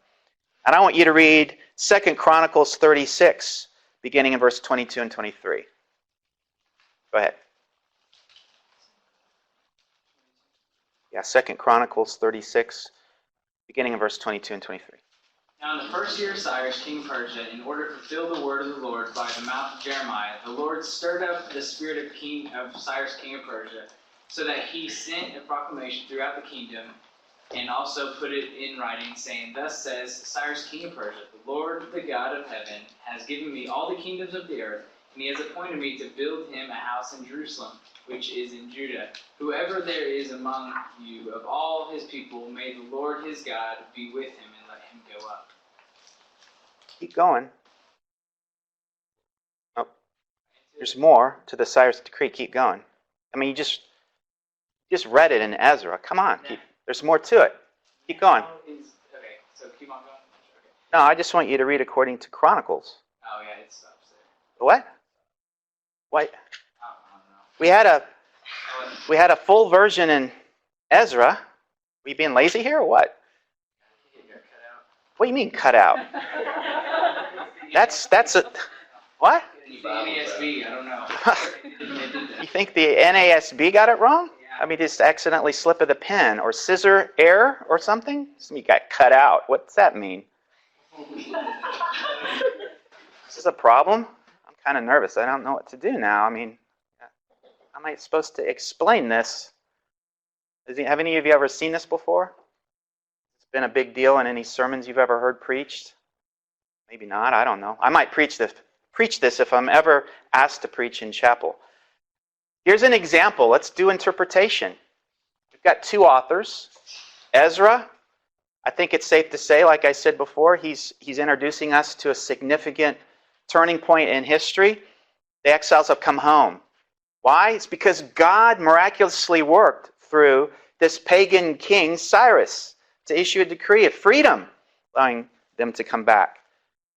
And I want you to read 2 Chronicles 36, beginning in verse 22 and 23. Go ahead. Yeah, 2 Chronicles 36, beginning in verse 22 and 23. Now in the first year of Cyrus, king of Persia, in order to fulfill the word of the Lord by the mouth of Jeremiah, the Lord stirred up the spirit of Cyrus, king of Persia, so that he sent a proclamation throughout the kingdom, and also put it in writing, saying, Thus says Cyrus, king of Persia, the Lord, the God of heaven, has given me all the kingdoms of the earth, and he has appointed me to build him a house in Jerusalem, which is in Judah. Whoever there is among you of all his people, may the Lord his God be with him, and let him go up. Keep going. Oh, there's more to the Cyrus decree. Keep going. I mean, you just read it in Ezra. Come on. There's more to it. Keep going. Okay, so keep on going. Okay. No, I just want you to read according to Chronicles. Oh yeah, it stops there. What? What? I don't know. We had a full version in Ezra. We being lazy here or what? It got cut out. What do you mean cut out? That's a what? The NASB, I don't know. You think the NASB got it wrong? Yeah. I mean, just accidentally slip of the pen or scissor error or something? You got cut out. What's that mean? Is this a problem? I'm kind of nervous. I don't know what to do now. I mean, how am I supposed to explain this? Have any of you ever seen this before? It's been a big deal in any sermons you've ever heard preached? Maybe not. I don't know. I might preach this if I'm ever asked to preach in chapel. Here's an example. Let's do interpretation. We've got two authors. Ezra, I think it's safe to say, like I said before, he's introducing us to a significant turning point in history. The exiles have come home. Why? It's because God miraculously worked through this pagan king, Cyrus, to issue a decree of freedom, allowing them to come back.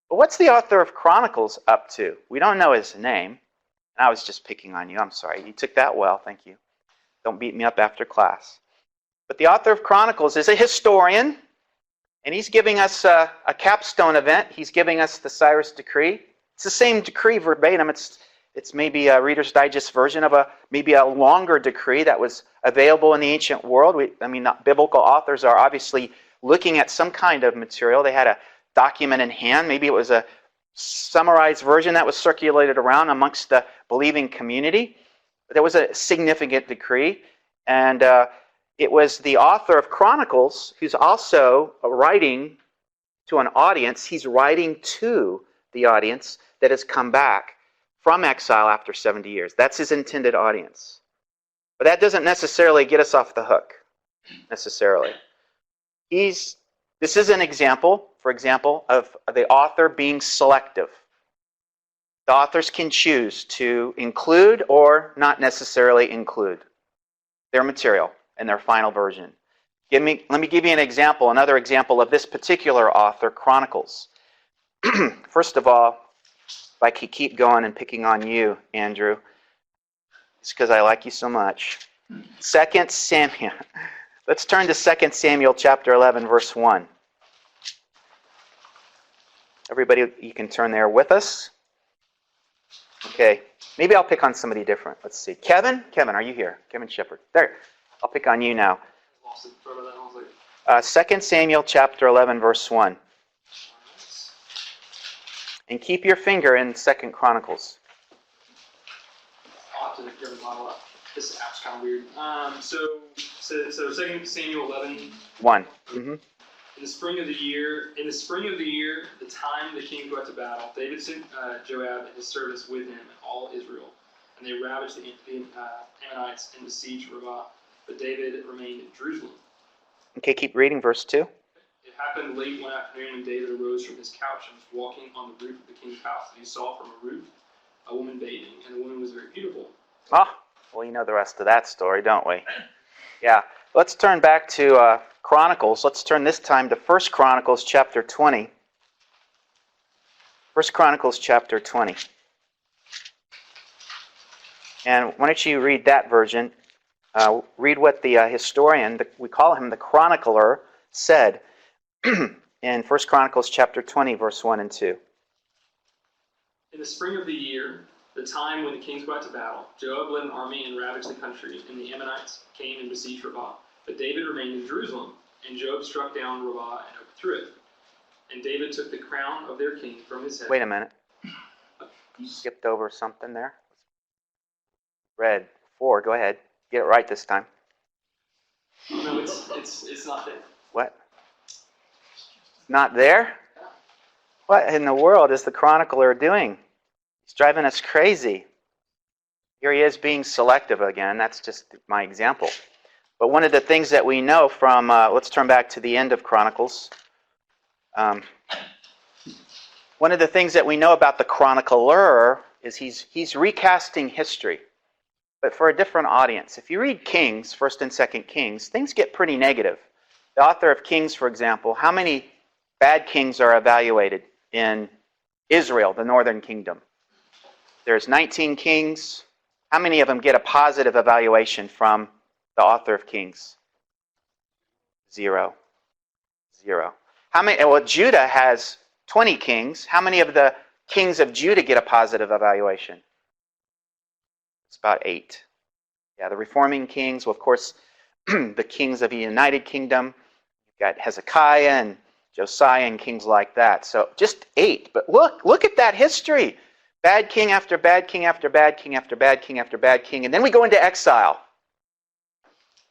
But what's the author of Chronicles up to? We don't know his name. I was just picking on you. I'm sorry. You took that well. Thank you. Don't beat me up after class. But the author of Chronicles is a historian, and he's giving us a capstone event. He's giving us the Cyrus decree. It's the same decree verbatim. It's maybe a Reader's Digest version of maybe a longer decree that was available in the ancient world. Biblical authors are obviously looking at some kind of material. They had a document in hand. Maybe it was a summarized version that was circulated around amongst the believing community. But there was a significant decree, and it was the author of Chronicles who's also writing to an audience. He's writing to the audience that has come back from exile after 70 years. That's his intended audience. But that doesn't necessarily get us off the hook, necessarily. This is an example, for example, of the author being selective. The authors can choose to include or not necessarily include their material in their final version. Let me give you an example, another example of this particular author, Chronicles. First of all, if I could keep going and picking on you, Andrew, it's because I like you so much. 2 Samuel. Let's turn to 2 Samuel chapter 11, verse 1. Everybody, you can turn there with us. Okay, maybe I'll pick on somebody different. Let's see. Kevin, are you here? Kevin Shepherd. There, I'll pick on you now. 2 Samuel chapter 11, verse 1. And keep your finger in 2 Chronicles. I'll have to grab the Bible up. This app's kind of weird. So 2 Samuel 11. 1. Mm-hmm. In the spring of the year, the time the king go out to battle, David sent Joab and his servants with him and all Israel, and they ravaged the Ammonites and besieged Rabbah. But David remained in Jerusalem. Okay, keep reading verse 2. It happened late one afternoon when David arose from his couch and was walking on the roof of the king's house, and he saw from a roof a woman bathing, and the woman was very beautiful. Well, you know the rest of that story, don't we? Yeah. Let's turn back to Chronicles. Let's turn this time to 1 Chronicles chapter 20. 1 Chronicles chapter 20. And why don't you read that version? Read what the historian, we call him the chronicler, said in 1 Chronicles chapter 20, verse 1 and 2. In the spring of the year, the time when the kings go out to battle, Joab led an army and ravaged the country, and the Ammonites came and besieged Rabbah. But David remained in Jerusalem, and Joab struck down Rabbah and overthrew it. And David took the crown of their king from his head. Wait a minute. You skipped over something there. Read 4. Go ahead. Get it right this time. No, it's not there. What? Not there? What in the world is the chronicler doing? He's driving us crazy. Here he is being selective again. That's just my example. But one of the things that we know from, let's turn back to the end of Chronicles. One of the things that we know about the chronicler is he's recasting history, but for a different audience. If you read Kings, 1st and 2nd Kings, things get pretty negative. The author of Kings, for example, how many bad kings are evaluated in Israel, the northern kingdom? There's 19 kings. How many of them get a positive evaluation from the author of Kings? 0. How many? Well, Judah has 20 kings. How many of the kings of Judah get a positive evaluation? It's about 8. Yeah, the reforming kings. Well, of course, the kings of the United Kingdom. You've got Hezekiah and Josiah and kings like that. So just 8. But look at that history. Bad king after bad king after bad king after bad king after bad king. And then we go into exile.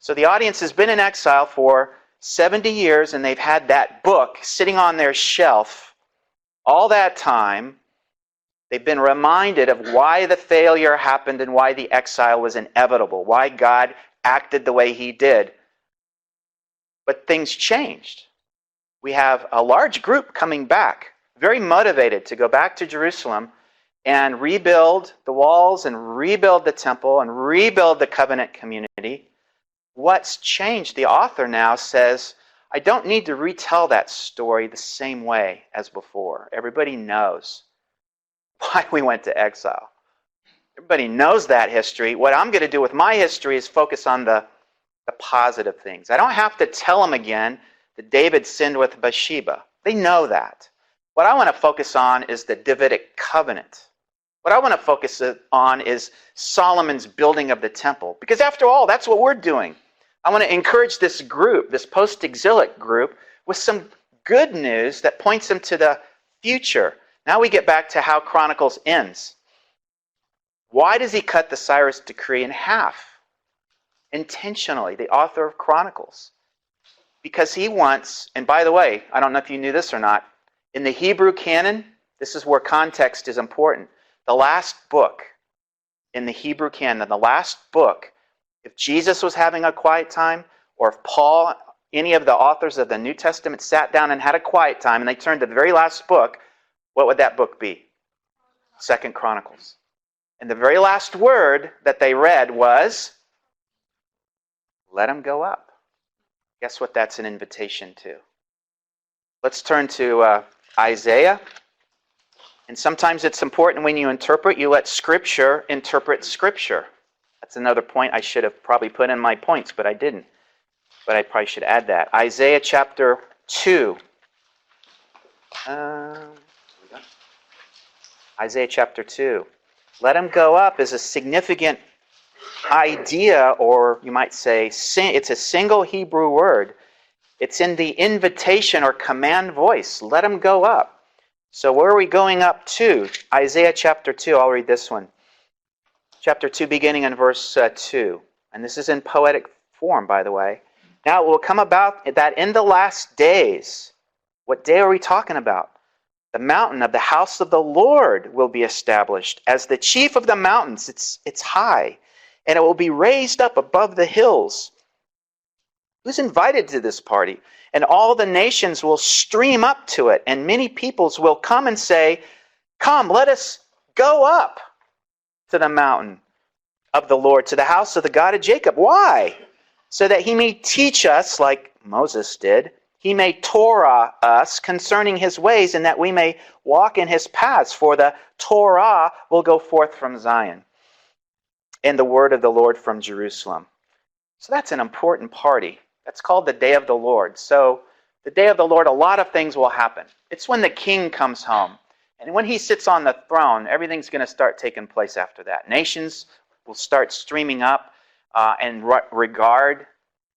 So the audience has been in exile for 70 years, and they've had that book sitting on their shelf all that time. They've been reminded of why the failure happened and why the exile was inevitable, why God acted the way he did. But things changed. We have a large group coming back, very motivated to go back to Jerusalem and rebuild the walls and rebuild the temple and rebuild the covenant community. What's changed? The author now says, I don't need to retell that story the same way as before. Everybody knows why we went to exile. Everybody knows that history. What I'm going to do with my history is focus on the positive things. I don't have to tell them again that David sinned with Bathsheba. They know that. What I want to focus on is the Davidic covenant. What I want to focus on is Solomon's building of the temple. Because after all, that's what we're doing. I want to encourage this group, this post-exilic group, with some good news that points them to the future. Now we get back to how Chronicles ends. Why does he cut the Cyrus decree in half? Intentionally, the author of Chronicles. Because he wants, and by the way, I don't know if you knew this or not, in the Hebrew canon, this is where context is important. The last book in the Hebrew canon, the last book, if Jesus was having a quiet time, or if Paul, any of the authors of the New Testament sat down and had a quiet time and they turned to the very last book, what would that book be? 2 Chronicles. And the very last word that they read was, let them go up. Guess what that's an invitation to? Let's turn to Isaiah. And sometimes it's important when you interpret, you let Scripture interpret Scripture. That's another point I should have probably put in my points, but I didn't. But I probably should add that. Isaiah chapter 2. Isaiah chapter 2. Let him go up is a significant idea, or you might say it's a single Hebrew word. It's in the invitation or command voice. Let him go up. So where are we going up to? Isaiah chapter 2. I'll read this one. Chapter 2, beginning in verse 2. And this is in poetic form, by the way. Now it will come about that in the last days, what day are we talking about? The mountain of the house of the Lord will be established as the chief of the mountains. It's high, and it will be raised up above the hills. Who's invited to this party? And all the nations will stream up to it, and many peoples will come and say, come, let us go up to the mountain of the Lord, to the house of the God of Jacob. Why? so that he may teach us, like Moses did. He may Torah us concerning his ways, and that we may walk in his paths. For the Torah will go forth from Zion, and the word of the Lord from Jerusalem. So that's an important party. That's called the day of the Lord. So the day of the Lord, a lot of things will happen. It's when the king comes home. And when he sits on the throne, everything's going to start taking place after that. Nations will start streaming up and regard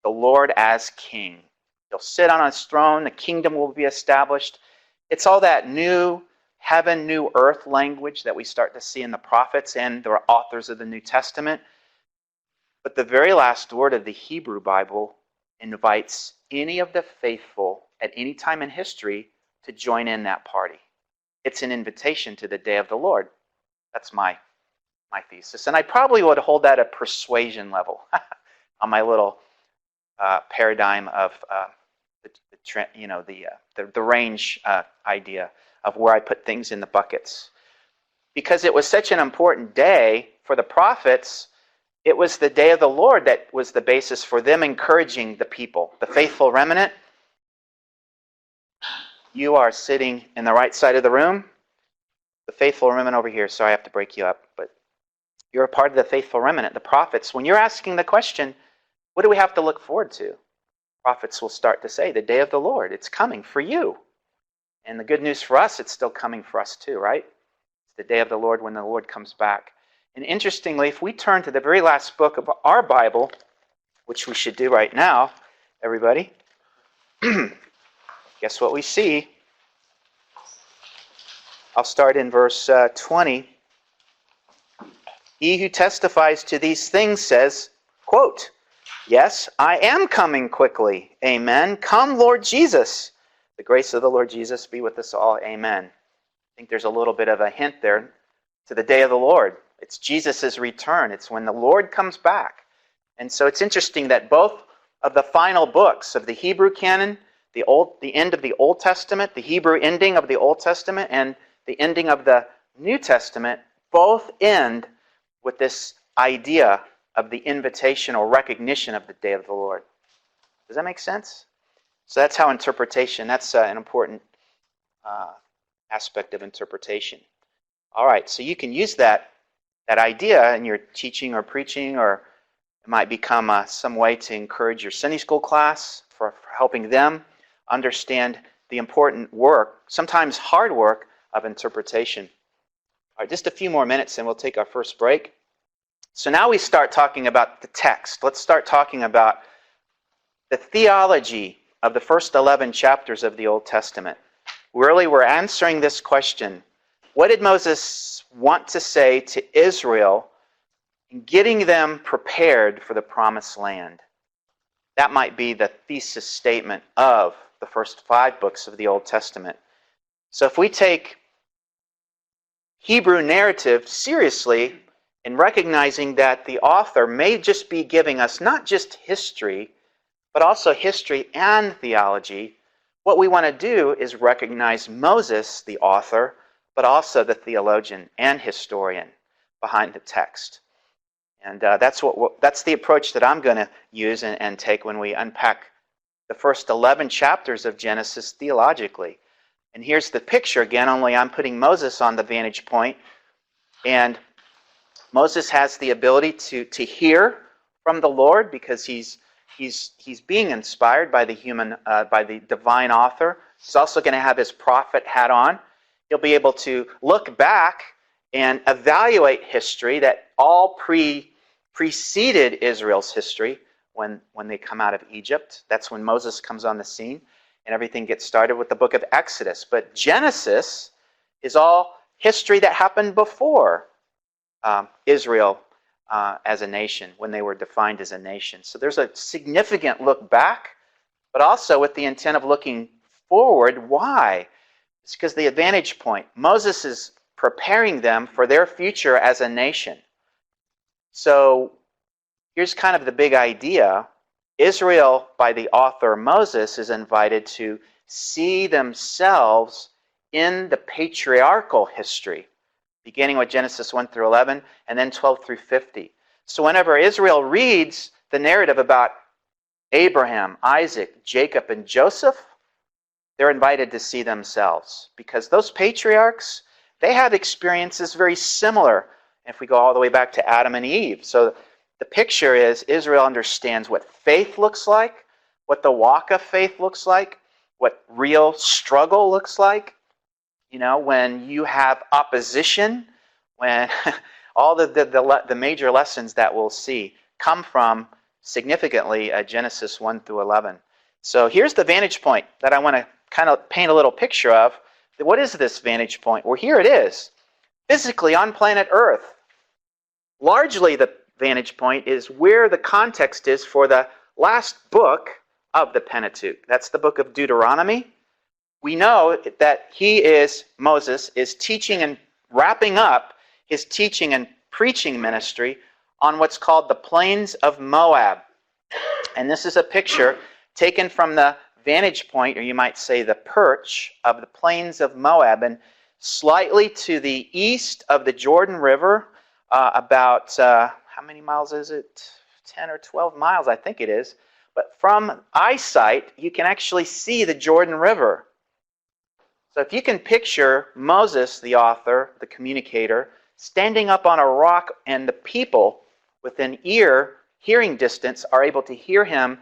the Lord as king. He'll sit on his throne. The kingdom will be established. It's all that new heaven, new earth language that we start to see in the prophets and the authors of the New Testament. But the very last word of the Hebrew Bible invites any of the faithful at any time in history to join in that party. It's an invitation to the day of the Lord. That's my thesis. And I probably would hold that at persuasion level on my little paradigm of the range idea of where I put things in the buckets. Because it was such an important day for the prophets, it was the day of the Lord that was the basis for them encouraging the people, the faithful remnant. You are sitting in the right side of the room. The faithful remnant over here. Sorry, I have to break you up, but you're a part of the faithful remnant, the prophets. When you're asking the question, what do we have to look forward to? Prophets will start to say, the day of the Lord, it's coming for you. And the good news for us, it's still coming for us too, right? It's the day of the Lord when the Lord comes back. And interestingly, if we turn to the very last book of our Bible, which we should do right now, everybody, guess what we see? I'll start in verse 20. He who testifies to these things says, quote, yes, I am coming quickly. Amen. Come, Lord Jesus. The grace of the Lord Jesus be with us all. Amen. I think there's a little bit of a hint there to the day of the Lord. It's Jesus' return. It's when the Lord comes back. And so it's interesting that both of the final books of the Hebrew canon, the end of the Old Testament, the Hebrew ending of the Old Testament, and the ending of the New Testament, both end with this idea of the invitation or recognition of the day of the Lord. Does that make sense? So that's how interpretation, that's an important aspect of interpretation. All right, so you can use that idea in your teaching or preaching, or it might become some way to encourage your Sunday school class for helping them understand the important work, sometimes hard work, of interpretation. All right, just a few more minutes and we'll take our first break. So now we start talking about the text. Let's start talking about the theology of the first 11 chapters of the Old Testament. Really, we're answering this question. What did Moses want to say to Israel in getting them prepared for the promised land? That might be the thesis statement of the first 5 books of the Old Testament. So if we take Hebrew narrative seriously in recognizing that the author may just be giving us not just history, but also history and theology, what we want to do is recognize Moses, the author, but also the theologian and historian behind the text. And that's the approach that I'm going to use and take when we unpack the first 11 chapters of Genesis theologically. And here's the picture again, only I'm putting Moses on the vantage point. And Moses has the ability to hear from the Lord because he's being inspired by the divine author. He's also going to have his prophet hat on. He'll be able to look back and evaluate history that all preceded Israel's history when they come out of Egypt. That's when Moses comes on the scene. And everything gets started with the book of Exodus. But Genesis is all history that happened before Israel as a nation, when they were defined as a nation. So there's a significant look back, but also with the intent of looking forward. Why? It's because the vantage point. Moses is preparing them for their future as a nation. So here's kind of the big idea. Israel, by the author Moses, is invited to see themselves in the patriarchal history, beginning with Genesis 1 through 11, and then 12 through 50. So whenever Israel reads the narrative about Abraham, Isaac, Jacob, and Joseph, they're invited to see themselves, because those patriarchs, they had experiences very similar if we go all the way back to Adam and Eve. So the picture is Israel understands what faith looks like, what the walk of faith looks like, what real struggle looks like. You know, when you have opposition, when all the major lessons that we'll see come from significantly Genesis 1 through 11. So here's the vantage point that I want to kind of paint a little picture of. What is this vantage point? Well, here it is. Physically on planet Earth. Largely the vantage point is where the context is for the last book of the Pentateuch. That's the book of Deuteronomy. We know that Moses is teaching and wrapping up his teaching and preaching ministry on what's called the plains of Moab. And this is a picture taken from the vantage point, or you might say the perch, of the plains of Moab. And slightly to the east of the Jordan River, about, how many miles is it? 10 or 12 miles, I think it is. But from eyesight, you can actually see the Jordan River. So if you can picture Moses, the author, the communicator, standing up on a rock, and the people within hearing distance are able to hear him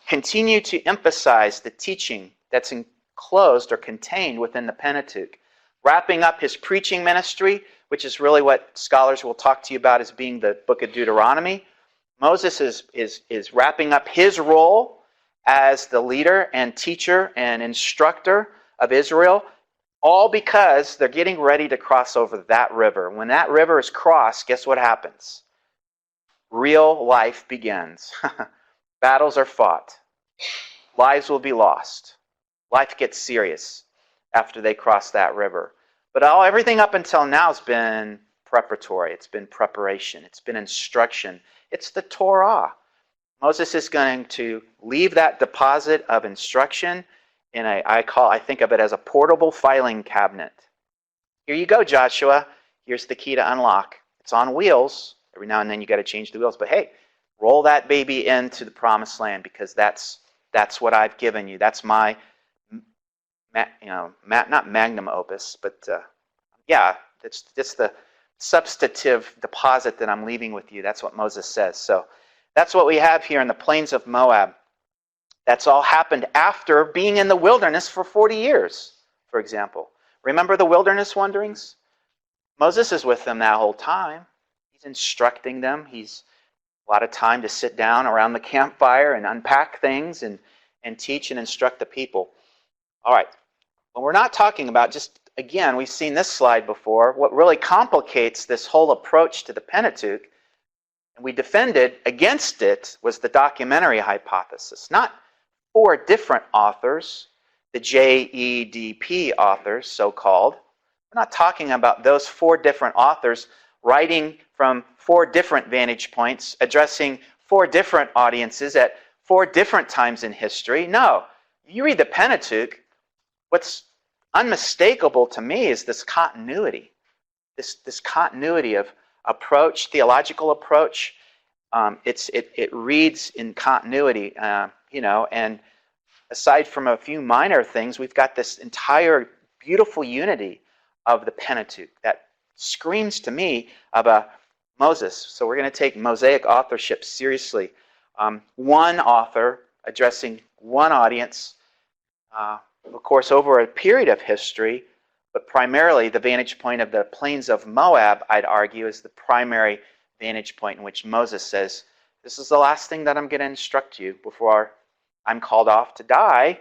continue to emphasize the teaching that's enclosed or contained within the Pentateuch. Wrapping up his preaching ministry, which is really what scholars will talk to you about as being the book of Deuteronomy. Moses is wrapping up his role as the leader and teacher and instructor of Israel, all because they're getting ready to cross over that river. When that river is crossed, guess what happens? Real life begins. Battles are fought. Lives will be lost. Life gets serious after they cross that river. But everything up until now has been preparatory. It's been preparation. It's been instruction. It's the Torah. Moses is going to leave that deposit of instruction in I think of it as a portable filing cabinet. Here you go, Joshua. Here's the key to unlock. It's on wheels. Every now and then you got to change the wheels. But hey, roll that baby into the promised land, because that's what I've given you. That's my, not magnum opus, but it's the substantive deposit that I'm leaving with you. That's what Moses says. So that's what we have here in the plains of Moab. That's all happened after being in the wilderness for 40 years, for example. Remember the wilderness wanderings? Moses is with them that whole time. He's instructing them. He's a lot of time to sit down around the campfire and unpack things and teach and instruct the people. All right. When we're not talking about, just again, we've seen this slide before, what really complicates this whole approach to the Pentateuch, and we defended against it, was the documentary hypothesis. Not 4 different authors, the JEDP authors, so-called. We're not talking about those 4 different authors writing from 4 different vantage points, addressing 4 different audiences at 4 different times in history. No, you read the Pentateuch, what's unmistakable to me is this continuity, this continuity of approach, theological approach. It reads in continuity, and aside from a few minor things, we've got this entire beautiful unity of the Pentateuch that screams to me of a Moses. So we're going to take Mosaic authorship seriously. One author addressing one audience, of course, over a period of history, but primarily the vantage point of the plains of Moab, I'd argue, is the primary vantage point in which Moses says, this is the last thing that I'm going to instruct you before I'm called off to die.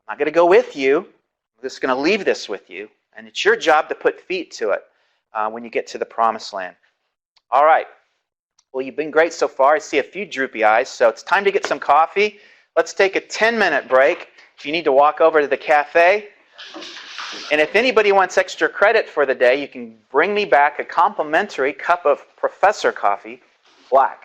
I'm not going to go with you. I'm just going to leave this with you. And it's your job to put feet to it when you get to the promised land. All right. Well, you've been great so far. I see a few droopy eyes, so it's time to get some coffee. Let's take a 10-minute break. If you need to walk over to the cafe. And if anybody wants extra credit for the day, you can bring me back a complimentary cup of Professor coffee, black.